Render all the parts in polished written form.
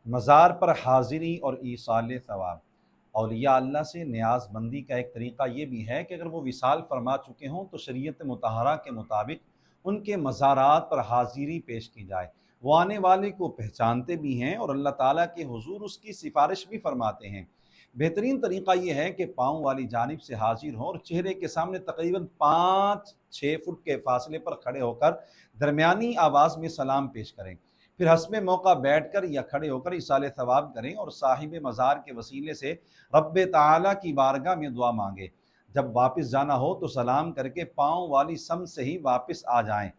مزار پر حاضری اور ایصال ثواب۔ اولیاء اللہ سے نیاز مندی کا ایک طریقہ یہ بھی ہے کہ اگر وہ وصال فرما چکے ہوں تو شریعت مطہرہ کے مطابق ان کے مزارات پر حاضری پیش کی جائے۔ وہ آنے والے کو پہچانتے بھی ہیں اور اللہ تعالیٰ کے حضور اس کی سفارش بھی فرماتے ہیں۔ بہترین طریقہ یہ ہے کہ پاؤں والی جانب سے حاضر ہوں اور چہرے کے سامنے تقریباً 5-6 فٹ کے فاصلے پر کھڑے ہو کر درمیانی آواز میں سلام پیش کریں۔ پھر حسب موقع بیٹھ کر یا کھڑے ہو کر ایصال ثواب کریں اور صاحب مزار کے وسیلے سے رب تعالیٰ کی بارگاہ میں دعا مانگیں۔ جب واپس جانا ہو تو سلام کر کے پاؤں والی سمت سے ہی واپس آ جائیں۔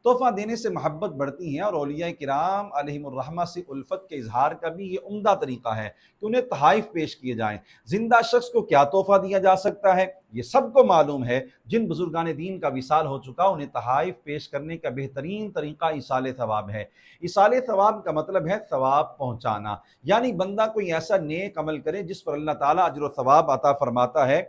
تحفہ دینے سے محبت بڑھتی ہے اور اولیاء کرام علیہم الرحمہ سے الفت کے اظہار کا بھی یہ عمدہ طریقہ ہے کہ انہیں تحائف پیش کیے جائیں۔ زندہ شخص کو کیا تحفہ دیا جا سکتا ہے یہ سب کو معلوم ہے۔ جن بزرگان دین کا وصال ہو چکا انہیں تحائف پیش کرنے کا بہترین طریقہ ایصال ثواب ہے۔ ایصال ثواب کا مطلب ہے ثواب پہنچانا، یعنی بندہ کوئی ایسا نیک عمل کرے جس پر اللہ تعالیٰ اجر و ثواب عطا فرماتا ہے،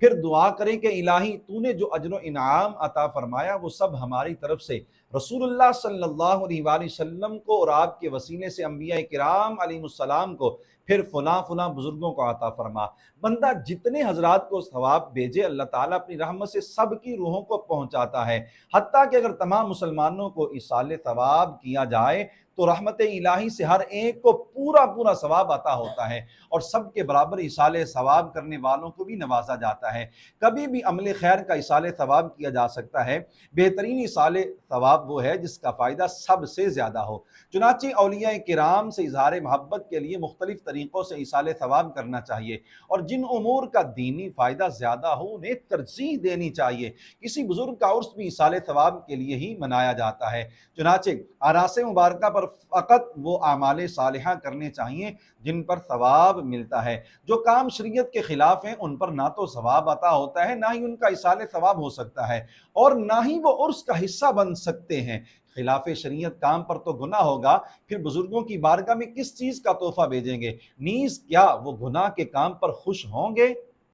پھر دعا کریں کہ الہی تو نے جو اجر و انعام عطا فرمایا وہ سب ہماری طرف سے رسول اللہ صلی اللہ علیہ وآلہ وسلم کو اور آپ کے وسیلے سے انبیاء کرام علیہ السلام کو، پھر فلاں فلاں بزرگوں کو عطا فرما۔ بندہ جتنے حضرات کو ثواب بھیجے اللہ تعالیٰ اپنی رحمت سے سب کی روحوں کو پہنچاتا ہے، حتیٰ کہ اگر تمام مسلمانوں کو ایصال ثواب کیا جائے تو رحمت الہی سے ہر ایک کو پورا پورا ثواب عطا ہوتا ہے اور سب کے برابر ایصال ثواب کرنے والوں کو بھی نوازا جاتا ہے۔ کبھی بھی عمل خیر کا ایصال ثواب کیا جا سکتا ہے۔ بہترین ایصال ثواب وہ ہے جس کا فائدہ سب سے زیادہ ہو۔ چنانچہ اولیاء کرام سے اظہار محبت کے لیے مختلف طریقوں سے ایصال ثواب کرنا چاہیے اور جن امور کا دینی فائدہ زیادہ ہو انہیں ترجیح دینی چاہیے۔ کسی بزرگ کا عرس بھی ایصال ثواب کے لیے ہی منایا جاتا ہے، چنانچہ اعراس مبارکہ پر فقط وہ اعمال صالحہ کرنے چاہیے جن پر ثواب ملتا ہے۔ جو کام شریعت کے خلاف ہیں ان پر نہ تو ثواب عطا ہوتا ہے، نہ ہی ان کا ایصال ثواب ہو سکتا ہے اور نہ ہی وہ عرس کا حصہ بن سکتے ہیں۔ خلاف شریعت کام پر تو گناہ ہوگا، پھر بزرگوں کی بارگاہ میں کس چیز کا تحفہ بھیجیں گے؟ نیز کیا وہ گناہ کے کام پر خوش ہوں گے؟